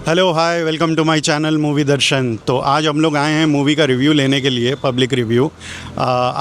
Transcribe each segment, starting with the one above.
Hello hi, welcome to my channel movie Darshan. तो आज हम लोग आए हैं मूवी का रिव्यू लेने के लिए, पब्लिक रिव्यू।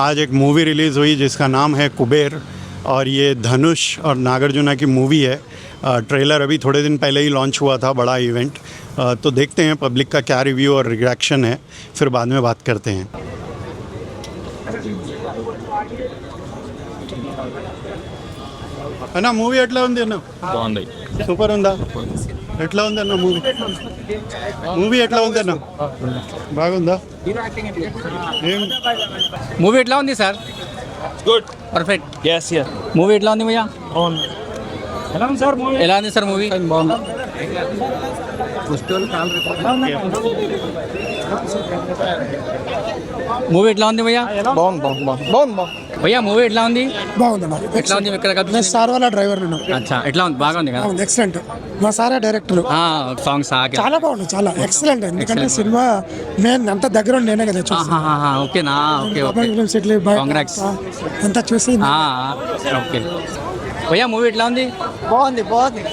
आज एक मूवी रिलीज़ हुई जिसका नाम है कुबेर, और ये धनुष और नागार्जुना की मूवी है। ट्रेलर अभी थोड़े दिन पहले ही लॉन्च हुआ था, बड़ा इवेंट। तो देखते हैं पब्लिक का क्या रिव्यू और रिएक्शन है, फिर बाद में बात करते हैं। అన్న మూవీ ఎట్లా ఉంది అన్న? బాగుంది, సూపర్ ఉందా? ఎట్లా ఉంది అన్న మూవీ ఎట్లా ఉంది అన్న? బాగుందా? ఏం మూవీ ఎట్లా ఉంది sir? Good, perfect. Yes yes. Movie ఎట్లా ఉంది భయ్యా? బాగుంది. ఎలా ఉంది సార్ మూవీ? ఎలా ఉంది సార్ మూవీ? బాగుంది. మూవీ ఎట్లా ఉంది భయ్యా? బాగుంది బాగుంది బాగుంది బాగుంది భయ్యా మూవీ ఎట్లా ఉంది? బాగుందన్న. ఎట్లా ఉంది? ఇక్కడ నేను సార్ వాళ్ళ డ్రైవర్ నేను. అచ్చా, ఎట్లా ఉంది? బాగా ఉంది కదా? బాగుంది, ఎక్సలెంట్. మా సారే డైరెక్టర్. సాంగ్స్ చాలా బాగుంది, చాలా ఎక్సలెంట్. ఎందుకంటే సినిమా నేను అంత దగ్గర ఉండి నేనే కదా చూసి ఓకేనా? ఓకే ఓకే, కాంగ్రాట్స్ అంతా చూసి ఓకే. భయ్యా మూవీ ఎట్లా ఉంది? బాగుంది బాగుంది.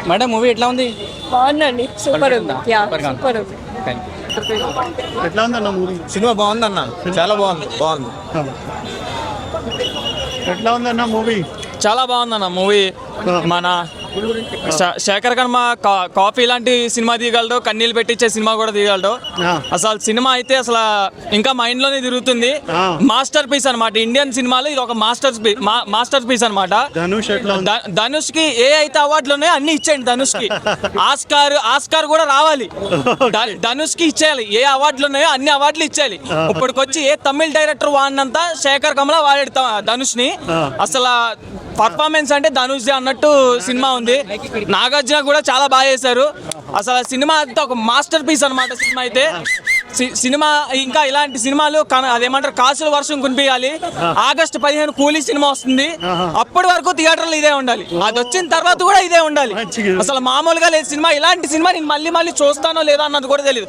మేడం మూవీ ఎట్లా ఉంది? బాగుందండి, సూపర్ ఉంది. యా, సూపర్ ఉంది. ఎట్లా ఉంది అన్న మూవీ? సినిమా బాగుందన్న, చాలా బాగుంది. ఎట్లా ఉంది అన్న మూవీ? చాలా బాగుందన్న మూవీ. మన శేఖర్ కర్మ కాఫీ లాంటి సినిమా తీయగలడు, కన్నీళ్ళు పెట్టించే సినిమా కూడా తీయగలడు. అసలు సినిమా అయితే అసలు ఇంకా మైండ్ లోనే తిరుగుతుంది. మాస్టర్ పీస్ అనమాట. ఇండియన్ సినిమాలో ఇది ఒక మాస్టర్ పీస్ అనమాట. ధనుష్ కి ఏ అయితే అవార్డులు ఉన్నాయో అన్ని ఇచ్చేయండి. ధనుష్ కి ఆస్కార్ కూడా రావాలి. ధనుష్ కి ఇచ్చేయాలి. ఏ అవార్డులు ఉన్నాయో అన్ని అవార్డులు ఇచ్చేయాలి. ఇప్పటికొచ్చి ఏ తమిళ డైరెక్టర్ వాడినంతా శేఖర్ కమల వాడాడు ధనుష్ ని. అసలు పర్ఫార్మెన్స్ అంటే ధనుష్ అన్నట్టు సినిమా ఉంది. నాగార్జున కూడా చాలా బాగా చేశారు. అసలు సినిమా అంతా ఒక మాస్టర్ పీస్ అనమాట. సినిమా అయితే సినిమా ఇంకా ఇలాంటి సినిమాలు అదేమంటారు కాసుల వర్షం కునిపించాలి. ఆగస్టు 15 కూలీ సినిమా వస్తుంది. అప్పటి వరకు థియేటర్లు ఇదే ఉండాలి. అది వచ్చిన తర్వాత కూడా ఇదే ఉండాలి. అసలు మామూలుగా లేదు సినిమా. ఇలాంటి సినిమా నేను మళ్ళీ చూస్తానో లేదో అన్నది కూడా తెలియదు.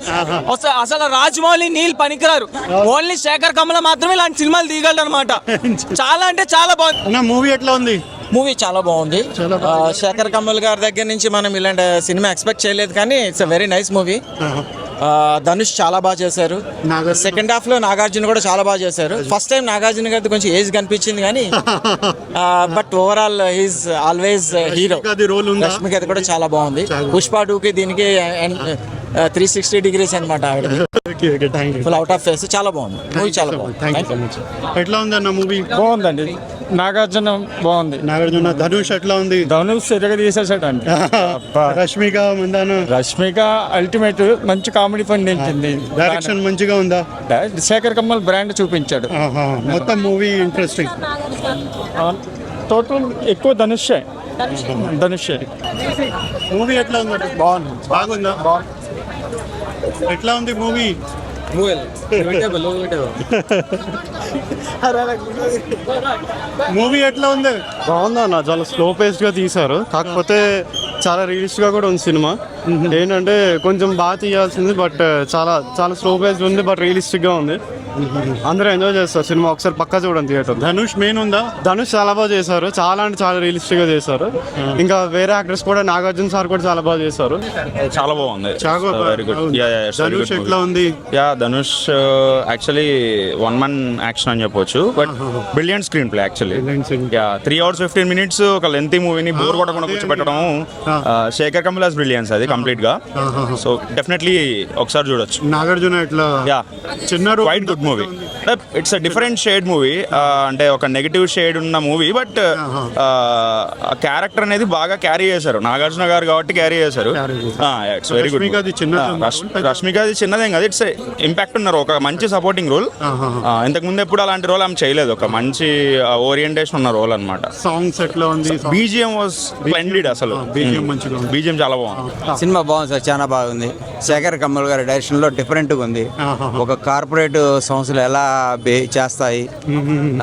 అసలు రాజమౌళి నీళ్ళు పనికిరారు. ఓన్లీ శేఖర్ కమల మాత్రమే ఇలాంటి సినిమాలు తీయగలరు అనమాట. చాలా అంటే చాలా బాగుంది. మూవీ ఎట్లా ఉంది? మూవీ చాలా బాగుంది. శేఖర్ కమల్ గారి దగ్గర నుంచి మనం ఇలాంటి సినిమా ఎక్స్పెక్ట్ చేయలేదు, కానీ it's very nice movie. Dhanush చాలా బాగా చేశారు. సెకండ్ హాఫ్ లో నాగార్జున కూడా చాలా బాగా చేశారు. ఫస్ట్ టైం నాగార్జున గారి కొంచెం ఏజ్ కనిపించింది, కానీ but overall he's always hero. Rashmika అది కూడా చాలా బాగుంది. పుష్ప 2కి దీనికి 360 degrees అనమాట. Full out of face. చాలా బాగుంది మూవీ, చాలా బాగుంది. ఎట్లా ఉంది అన్న మూవీ? బాగుందండి. నాగార్జున బాగుంది. నాగార్జున. ధనుష్ ఎట్లా ఉంది? ధనుష్ ఎరగ తీసేసాడండి. రష్మిక మందాన. రష్మిక అల్టిమేట్ మంచి కామెడీ ఫండ్ ఏంటింది. డైరెక్షన్ మంచిగా ఉందా? శేఖర్ కమల్ బ్రాండ్ చూపించాడు. మొత్తం మూవీ ఇంట్రెస్టింగ్. టోటల్ ఎక్కువ ధనుషే. మూవీ ఎట్లా ఉంది? బాగుందా? ఎట్లా ఉంది మూవీ? మూవీ ఎట్లా ఉంది? బాగుందన్న, చాలా స్లో పేస్డ్గా తీశారు. కాకపోతే చాలా రియలిస్ట్గా కూడా ఉంది సినిమా. ఏంటంటే కొంచెం బాగా తీయాల్సింది, బట్ చాలా చాలా స్లో పేస్డ్ ఉంది, బట్ రియలిస్టిక్గా ఉంది. అందరూ ఎంజాయ్ చేస్తారు సినిమా. ఒకసారి పక్కా చూడండి థియేటర్. ధనుష్ మెయిన్ ఉందా? ధనుష్ చాలా బాగా చేశారు. చాలా అంటే చాలా రియలిస్టిక్గా చేశారు. ఇంకా వేరే యాక్టర్స్ కూడా, నాగార్జున సార్ కూడా చాలా బాగా చేశారు. చాలా బాగుంది. Very good. ధనుష్ ఎట్లా ఉంది? Dhanush actually one man action అని చెప్పొచ్చు, but brilliant screenplay actually. 3 hours 15 minutes ఒక లెంతీ మూవీని బోర్ కొట్టకుండా కూర్చోబెట్టడం శేఖర్ కమల్ బ్రిలియన్స్ అది కంప్లీట్ గా. సో డెఫినెట్లీ ఒకసారి చూడొచ్చు. నాగార్జున ఎట్లా? చిన్న quite good movie. It's a different shade movie. అంటే ఒక నెగిటివ్ షేడ్ ఉన్న మూవీ, బట్ క్యారెక్టర్ అనేది బాగా క్యారీ చేశారు. నాగార్జున గారు కాబట్టి క్యారీ చేశారు. It's very good. రష్మికది చిన్నదేం కదా, ఇట్స్ ఇంపాక్ట్ ఉన్నారు. ఒక మంచి సపోర్టింగ్ రోల్. ఇంతకు ముందు ఎప్పుడు అలాంటి రోల్ ఆమె చేయలేదు. ఒక మంచి ఓరియంటేషన్ ఉన్న రోల్ అనమాట. సాంగ్స్ ఎట్లా ఉంది? BGM was splendid. అసలు బీజిఎం చాలా బాగుంది. సినిమా బాగుంది సార్, చాలా బాగుంది. శేఖర్ కమల్ గారి డైరెక్షన్ లో డిఫరెంట్గా ఉంది. ఒక కార్పొరేట్ సంస్థలు ఎలా చేస్తాయి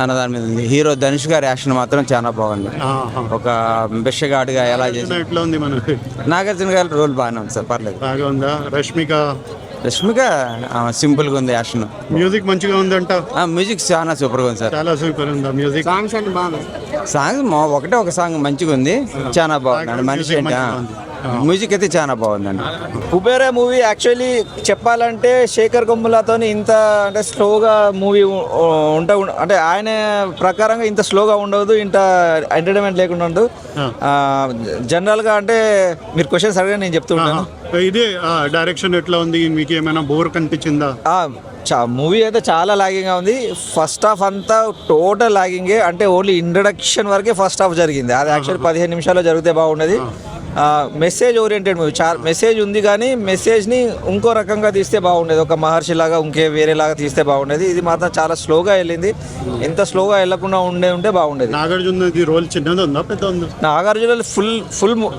అన్న దాని మీద ఉంది. హీరో ధనుష్ గారి యాక్షన్ మాత్రం చాలా బాగుంది. ఒక బిషగాడిగా ఎలా చేసి. ఎట్లా ఉంది మనకి? నాగార్జున గారి రోల్ బాగానే ఉంది సార్, పర్లేదు. బాగా ఉందా? రష్మిక రష్మిక సింపుల్గా ఉంది యాక్షన్. మ్యూజిక్ మంచిగా ఉందంట. మ్యూజిక్ చాలా సూపర్గా ఉంది సార్. చాలా సూపర్ ఉందా మ్యూజిక్? సాంగ్స్ ఒకటే ఒక సాంగ్ మంచిగా ఉంది, చాలా బాగుంది. మనిషి అంటే మ్యూజిక్ అయితే చాలా బాగుందండి. కుబేరా మూవీ యాక్చువల్లీ చెప్పాలంటే శేఖర్ కమ్ములతో ఇంత అంటే స్లోగా మూవీ అంటే ఆయన ప్రకారంగా ఇంత స్లోగా ఉండదు, ఇంత ఎంటర్టైన్మెంట్ లేకుండా ఉండదు. జనరల్గా అంటే మీరు క్వశ్చన్స్ అడిగా నేను చెప్తుంటాను. ఇదే డైరెక్షన్ ఎట్లా ఉంది, మీకు ఏమైనా బోర్ కనిపించిందా? మూవీ అయితే చాలా లాగింగ్గా ఉంది. ఫస్ట్ హాఫ్ అంతా టోటల్ లాగింగే, అంటే ఓన్లీ ఇంట్రడక్షన్ వరకే ఫస్ట్ హాఫ్ జరిగింది. అది యాక్చువల్లీ 15 నిమిషాల్లో జరిగితే బాగుండేది. మెసేజ్ ఓరియంటెడ్ మూవీ, చాలా మెసేజ్ ఉంది కానీ మెసేజ్ని ఇంకో రకంగా తీస్తే బాగుండేది. ఒక మహర్షి లాగా వేరేలాగా తీస్తే బాగుండేది. ఇది మాత్రం చాలా స్లోగా వెళ్ళింది. ఎంత స్లోగా వెళ్ళకుండా ఉంటే బాగుండేది. నాగార్జున రోల్ చిన్నది ఉందా పెద్ద ఉందా? నాగార్జున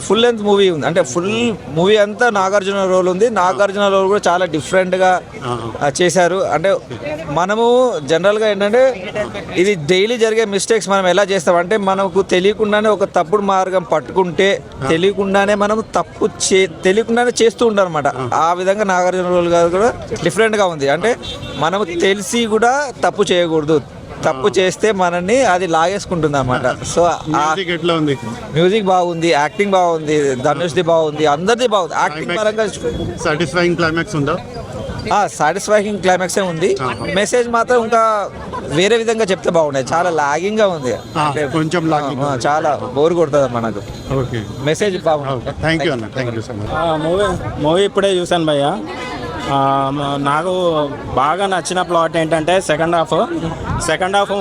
ఫుల్ లెంత్ మూవీ ఉంది, అంటే ఫుల్ మూవీ అంతా నాగార్జున రోల్ ఉంది. నాగార్జున రోల్ కూడా చాలా డిఫరెంట్గా చేశారు. అంటే మనము జనరల్గా ఏంటంటే ఇది డైలీ జరిగే మిస్టేక్స్ మనం ఎలా చేస్తామంటే మనకు తెలియకుండానే ఒక తప్పుడు మార్గం పట్టుకుంటే తెలియకుండానే మనం తెలియకుండానే చేస్తూ ఉంటాం అనమాట. ఆ విధంగా నాగార్జున రోల్ గారు కూడా డిఫరెంట్గా ఉంది. అంటే మనం తెలిసి కూడా తప్పు చేయకూడదు, తప్పు చేస్తే మనల్ని అది లాగేసుకుంటుంది అన్నమాట. సో ఎట్లా ఉంది? మ్యూజిక్ బాగుంది, యాక్టింగ్ బాగుంది, ధనుష్ది బాగుంది, అందరిది బాగుంది. యాక్టింగ్ పరంగా సాటిస్ఫైయింగ్ క్లైమాక్స్ ఉందా? సాటిస్ఫైయింగ్ క్లైమాక్సే ఉంది. మెసేజ్ మాత్రం ఇంకా వేరే విధంగా చెప్తే బాగుండేది. చాలా లాగింగ్గా ఉంది, కొంచెం చాలా బోర్ కొడుతుంది మనకు. ఓకే, మెసేజ్ బాగుంది. థ్యాంక్ యూ అన్న, thank you so much. Movie ఇప్పుడే చూశాను భయ్య. నాకు బాగా నచ్చిన ప్లాట్ ఏంటంటే సెకండ్ హాఫ్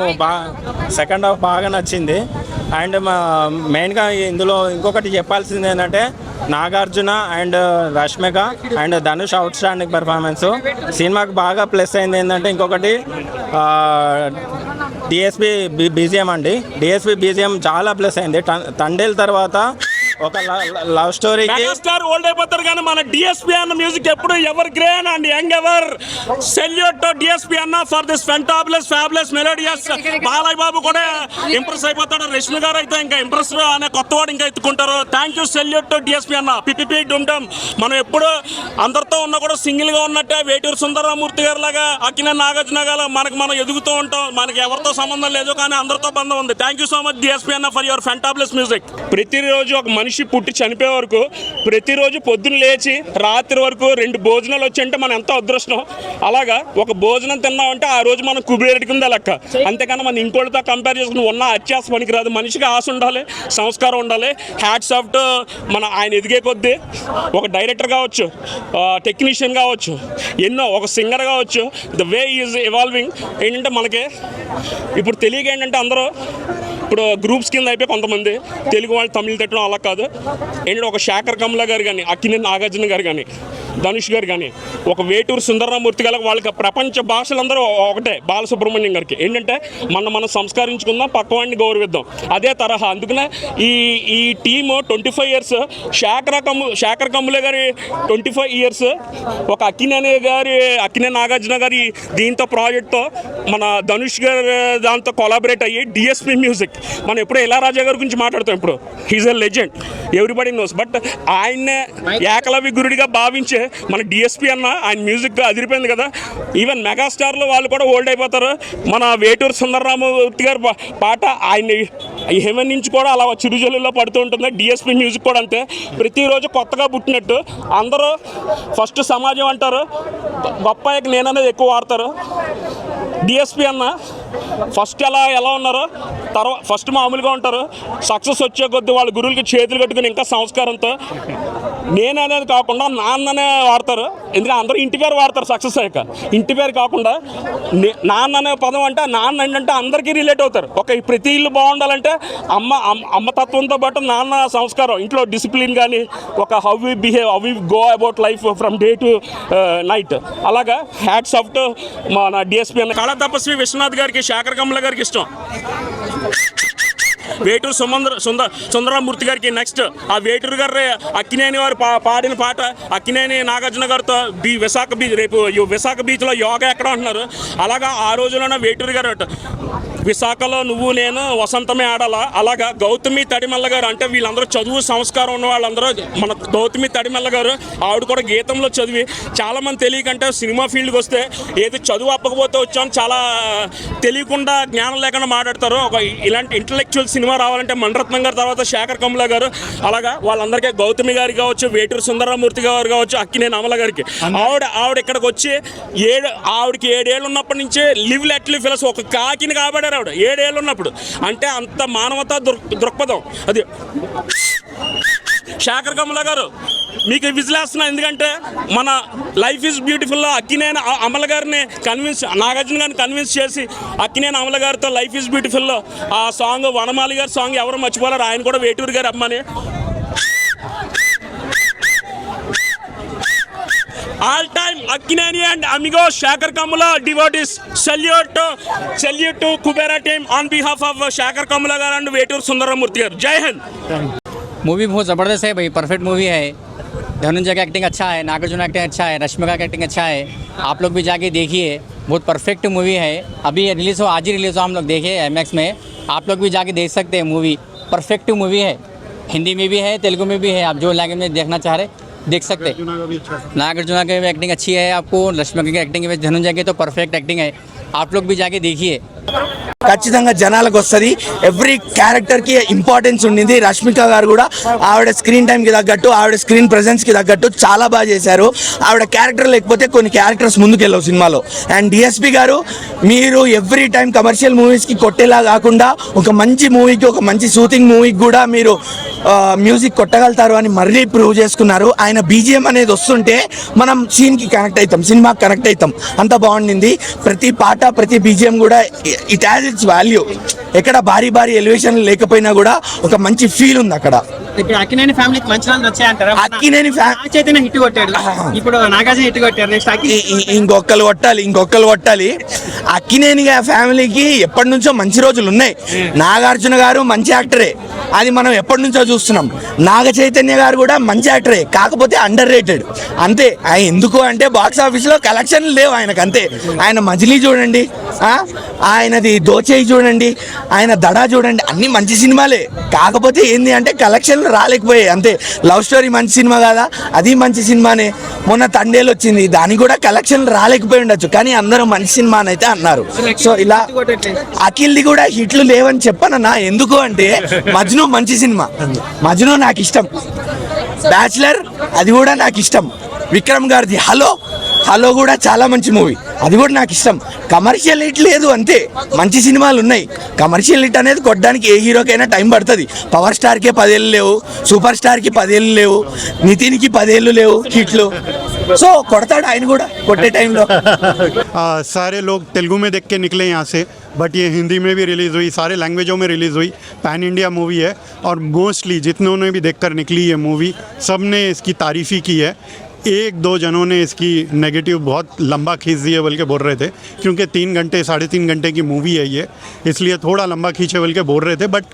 బాగా నచ్చింది. అండ్ మెయిన్గా ఇందులో ఇంకొకటి చెప్పాల్సింది ఏంటంటే Nagarjuna and Rashmika and Dhanush out standing performance. సినిమాకి బాగా ప్లస్ అయింది ఏంటంటే ఇంకొకటి డిఎస్పి బీజిఎం అండి. డిఎస్పి బీజిఎం చాలా ప్లస్ అయింది. తండేల్ తర్వాత ఒక లవ్ స్టోరీకి స్టార్ ఓల్డ్ అయిపోతారు కానీ మన డిఎస్పి అన్న మ్యూజిక్ ఎప్పుడు evergreen and young ever. Salute to DSP అన్న for this fabulous melodious. Balayya Babu కూడా ఇంప్రెస్ అయిపోతాడు. రష్మి గారు అయితే ఇంకా ఇంప్రెస్ అనే కొత్త వాడు ఇంకా ఎత్తుకుంటారు. Thank you, salute to DSP అన్న. పిపిపి డుమ్ డమ్. మనం ఎప్పుడు అందరితో ఉన్నా కూడా సింగిల్ గా ఉన్నట్టే వేటూరు సుందరరామూర్తి గారు లాగా, అక్కినే నాగార్జున గారు మనం ఎదుగుతూ ఉంటాం. మనకి ఎవరితో సంబంధం లేదు కానీ అందరితో బంధం ఉంది. Thank you so much DSP అన్న ఫర్ యువర్ ఫ్యాంటాబులస్ మ్యూజిక్. ప్రతిరోజు ఒక మనిషి పుట్టి చనిపోయే వరకు, ప్రతిరోజు పొద్దున్న లేచి రాత్రి వరకు 2 భోజనాలు వచ్చి మనం ఎంతో అదృష్టం. అలాగా ఒక భోజనం తిన్నామంటే ఆ రోజు మనం కుబేరుడి కింద లెక్క. అంతేకాని మనం ఇంకోటితో కంపేర్ చేసుకుని ఉన్న అత్యాస పనికిరాదు. మనిషికి ఆశ ఉండాలి, సంస్కారం ఉండాలి. హ్యాట్స్ ఆఫ్ టు ఆయన ఎదిగే కొద్దీ ఒక డైరెక్టర్ కావచ్చు, టెక్నీషియన్ కావచ్చు, ఎన్నో ఒక సింగర్ కావచ్చు, ద వే ఈజ్ ఎవాల్వింగ్. ఏంటంటే మనకి ఇప్పుడు తెలియక ఏంటంటే అందరూ ఇప్పుడు గ్రూప్స్ కింద అయిపోయి కొంతమంది తెలుగు వాళ్ళు తమిళ తిట్టడం అలా కాదు. ఏంటంటే ఒక శేఖర్ కమ్ముల గారు కానీ, అక్కినే నాగార్జున గారు కానీ, ధనుష్ గారు కానీ, ఒక వేటూరు సుందరరామూర్తి గారు, వాళ్ళకి ప్రపంచ భాషలందరూ ఒకటే. బాలసుబ్రహ్మణ్యం గారికి ఏంటంటే మనం సంస్కరించుకుందాం, పక్కవాడిని గౌరవిద్దాం, అదే తరహా. అందుకనే ఈ టీము 25 years, శేఖర్ కమ్ముల గారి 25 years, ఒక అక్కినే నాగార్జున గారి దీంతో ప్రాజెక్ట్తో మన ధనుష్ గారు దాంతో కొలాబరేట్ అయ్యి డిఎస్పి మ్యూజిక్. మనం ఎప్పుడో ఇళయరాజా గారి గురించి మాట్లాడుతాం. ఇప్పుడు he's a legend, everybody knows. But ఆయన్నే ఏకలవ్య గురుడిగా భావించే మన డిఎస్పి అన్న ఆయన మ్యూజిక్ అదిరిపోయింది కదా. ఈవెన్ మెగాస్టార్లో వాళ్ళు కూడా ఓల్డ్ అయిపోతారు. మన వేటూరు సుందరరామూర్తి గారి పాట ఆయన్ని హెవెన్ నుంచి కూడా అలా చిరుజల్లులో పడుతూ ఉంటుంది. డిఎస్పి మ్యూజిక్ కూడా అంతే. ప్రతిరోజు కొత్తగా పుట్టినట్టు అందరూ ఫస్ట్ సమాజం అంటారు, గొప్పాయికి నేననేది ఎక్కువ వాడతారు. డిఎస్పి అన్న ఫస్ట్ ఎలా ఉన్నారో తర్వాత ఫస్ట్ మామూలుగా ఉంటారు. సక్సెస్ వచ్చే కొద్దీ వాళ్ళ గురువులకి చేతులు కట్టుకుని ఇంకా సంస్కారంతో నేననేది కాకుండా నాన్ననే వాడతారు. ఎందుకంటే అందరూ ఇంటి పేరు వాడతారు సక్సెస్ అయ్యాక. ఇంటి పేరు కాకుండా నాన్న అనే పదం అంటే నాన్న ఏంటంటే అందరికీ రిలేట్ అవుతారు. ఒక ప్రతి ఇల్లు బాగుండాలంటే అమ్మ తత్వంతో పాటు నాన్న సంస్కారం, ఇంట్లో డిసిప్లిన్ కానీ, ఒక how we behave, how we go about life from day to night. అలాగా హ్యాట్స్ ఆఫ్ టు మన డిఎస్పీ అన్న. కళా తపస్వి విశ్వనాథ్ గారికి, శేఖర్ కమ్ముల గారికి ఇష్టం. వేటూరు సుందరమూర్తి గారికి నెక్స్ట్ ఆ వేటూరు గారు అక్కినేని వారు పాడిన పాట అక్కినేని నాగార్జున గారితో విశాఖ బీచ్ రేపు విశాఖ బీచ్లో యోగా ఎక్కడ అంటున్నారు. అలాగా ఆ రోజులోనే వేటూరు గారు విశాఖలో నువ్వు నేను వసంతమే ఆడాలా. అలాగా గౌతమి తడిమల్ల గారు అంటే వీళ్ళందరూ చదువు సంస్కారం ఉన్న వాళ్ళందరూ మన గౌతమి తడిమల్ల గారు ఆవిడ కూడా గీతంలో చదివి చాలామంది తెలియకంటే సినిమా ఫీల్డ్కి వస్తే ఏది చదువు అప్పకపోతే వచ్చామని చాలా తెలియకుండా జ్ఞానం లేకుండా మాట్లాడతారు. ఒక ఇలాంటి ఇంటలెక్చువల్ సినిమా రావాలంటే మణిరత్నం గారి తర్వాత శేఖర్ కమ్ముల గారు అలాగా వాళ్ళందరికీ గౌతమి గారు కావచ్చు వేటూరు సుందరమూర్తి గారు కావచ్చు అక్కినేని అమల గారికి ఆవిడ ఇక్కడికి వచ్చి ఆవిడకి 7 ఏళ్ళు ఉన్నప్పటి నుంచే లివ్ లెట్ లివ్ ఫిలస్ ఒక కాకిని కాబట్టారు ఆవిడ 7 ఏళ్ళు ఉన్నప్పుడు. అంటే అంత మానవతా దృక్పథం అది. శేఖర్ కమ్ముల గారు మీకు విజిలేస్తున్నా ఎందుకంటే మన లైఫ్ ఈజ్ బ్యూటిఫుల్లో అక్కినేని అమల గారిని నాగార్జున గారిని కన్విన్స్ చేసి అక్కినేని అమల గారితో లైఫ్ ఈజ్ బ్యూటిఫుల్లో ఆ సాంగ్ వనమాలి గారి సాంగ్ ఎవరు మర్చిపోలేరు. ఆయన కూడా వేటూరు గారు అమ్మని. All time Akkineni and amigo Shekhar Kammula devotees salute to Kubera team on behalf of Shekhar Kammula gar and Vetur Sundaramurthy gar. Jai Hind. Movie बहुत ज़बरदस्त है भाई, परफेक्ट मूवी है. धनंजय का एक्टिंग अच्छा है, नागार्जुन एक्टिंग अच्छा है, रश्मिका का एक्टिंग अच्छा है. आप लोग भी जाके देखिए, बहुत परफेक्ट मूवी है. अभी रिलीज़ हो, आज ही रिलीज़ हो, हम लोग देखे IMAX में. आप लोग भी जाके देख सकते हैं मूवी. परफेक्ट मूवी है, हिंदी में भी है, तेलुगु में भी है. आप जो लैंग्वेज में देखना चाह रहे देख सकते हैं. नागार्जुन की एक्टिंग अच्छी है आपको, रश्मिका की एक्टिंग है, धनंजय की तो परफेक्ट एक्टिंग है. आप लोग भी जाके देखिए. ఖచ్చితంగా జనాలకు వస్తుంది. ఎవ్రీ క్యారెక్టర్కి ఇంపార్టెన్స్ ఉండింది. రష్మిక గారు కూడా ఆవిడ స్క్రీన్ టైంకి తగ్గట్టు ఆవిడ స్క్రీన్ ప్రెజెన్స్కి తగ్గట్టు చాలా బాగా చేశారు. ఆవిడ క్యారెక్టర్ లేకపోతే కొన్ని క్యారెక్టర్స్ ముందుకెళ్ళవు సినిమాలో. అండ్ డిఎస్పి గారు మీరు ఎవ్రీ టైం కమర్షియల్ మూవీస్కి కొట్టేలా కాకుండా ఒక మంచి మూవీకి ఒక మంచి సూతింగ్ మూవీకి కూడా మీరు మ్యూజిక్ కొట్టగలుగుతారు అని మళ్ళీ ప్రూవ్ చేసుకున్నారు. ఆయన బీజిఎం అనేది వస్తుంటే మనం సీన్కి కనెక్ట్ అవుతాం, సినిమాకి కనెక్ట్ అవుతాం. అంత బాగుండింది. ప్రతి పాట ప్రతి బీజిఎం కూడా ఇట్ హ్యాజ్ ఇట్స్ వాల్యూ. ఎక్కడ భారీ భారీ ఎలివేషన్ లేకపోయినా కూడా ఒక మంచి ఫీల్ ఉంది అక్కడ. అక్కినేని ఫ్యామిలీకి మంచి రోజులు వచ్చాయంటారా? అక్కినేని చైతన్య హిట్ కొట్టాడు, ఇప్పుడు నాగార్జున హిట్ కొట్టారు. నెక్స్ట్ ఇంకొకరు కొట్టాలి. అక్కినేని ఫ్యామిలీకి ఎప్పటి నుంచో మంచి రోజులు ఉన్నాయి. నాగార్జున గారు మంచి యాక్టరే, అది మనం ఎప్పటి నుంచో చూస్తున్నాం. నాగ చైతన్య గారు కూడా మంచి యాక్టరే, కాకపోతే అండర్ రేటెడ్ అంతే. ఆయన ఎందుకు అంటే బాక్స్ ఆఫీస్లో కలెక్షన్లు లేవు ఆయనకు అంతే. ఆయన మజిలీ చూడండి, ఆయనది దోచేయి చూడండి, ఆయన దడా చూడండి, అన్ని మంచి సినిమాలే. కాకపోతే ఏంది అంటే కలెక్షన్లు రాలేకపోయాయి అంతే. లవ్ స్టోరీ మంచి సినిమా కదా, అది మంచి సినిమానే. మొన్న తండేలు వచ్చింది, దానికి కూడా కలెక్షన్లు రాలేకపోయి ఉండొచ్చు, కానీ అందరూ మంచి సినిమా అని అయితే అన్నారు. సో ఇలా అఖిల్ది కూడా హిట్లు లేవని చెప్పనన్నా. ఎందుకు అంటే మజ్ను మంచి సినిమా, మజ్ను నాకు ఇష్టం. బ్యాచిలర్ అది కూడా నాకు ఇష్టం. విక్రమ్ గారిది హలో కూడా చాలా మంచి మూవీ, అది కూడా నాకు ఇష్టం. కమర్షియల్ హిట్ లేదు అంతే, మంచి సినిమాలు ఉన్నాయి. కమర్షియల్ హిట్ అనేది కొట్టడానికి ఏ హీరోకైనా టైం పడుతుంది. పవర్ స్టార్కే 10 ఏళ్ళు లేవు, సూపర్ స్టార్కి 10 ఏళ్ళు లేవు, నితిన్కి 10 ఏళ్ళు లేవు హిట్లు. సో కొడతాడు ఆయన కూడా కొట్టే టైంలో. सारे लोग तेलुगु में देख के निकले यहाँ से, बट ये हिंदी में भी रिलीज़ हुई, सारे लैंग्वेजों में रिलीज़ हुई. पैन इंडिया मूवी है और मोस्टली जितनों ने भी देखकर निकली ये मूवी सब ने इसकी तारीफ़ ही की है. 1-2 जनों ने इसकी नेगेटिव बहुत लंबा खींच दिए बल्कि बोल रहे थे, क्योंकि 3 घंटे 3.5 घंटे की मूवी है ये, इसलिए थोड़ा लंबा खींचे बल्कि बोल रहे थे. बट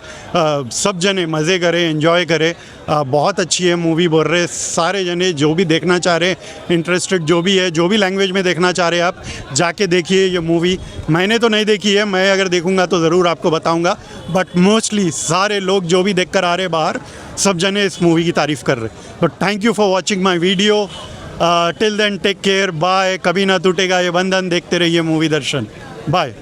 सब जने मज़े करे, एंजॉय करे. बहुत अच्छी है मूवी बोल रहे सारे जने. जो भी देखना चाह रहे, इंटरेस्टेड जो भी है, जो भी लैंग्वेज में देखना चाह रहे आप जाके देखिए ये मूवी. मैंने तो नहीं देखी है, मैं अगर देखूँगा तो ज़रूर आपको बताऊँगा. बट मोस्टली सारे लोग जो भी देख कर आ रहे बाहर, सब जने इस मूवी की तारीफ़ कर रहे. तो thank you for watching my video. Till then take care, bye. कभी ना टूटेगा ये बंधन. देखते रहिए मूवी दर्शन. बाय.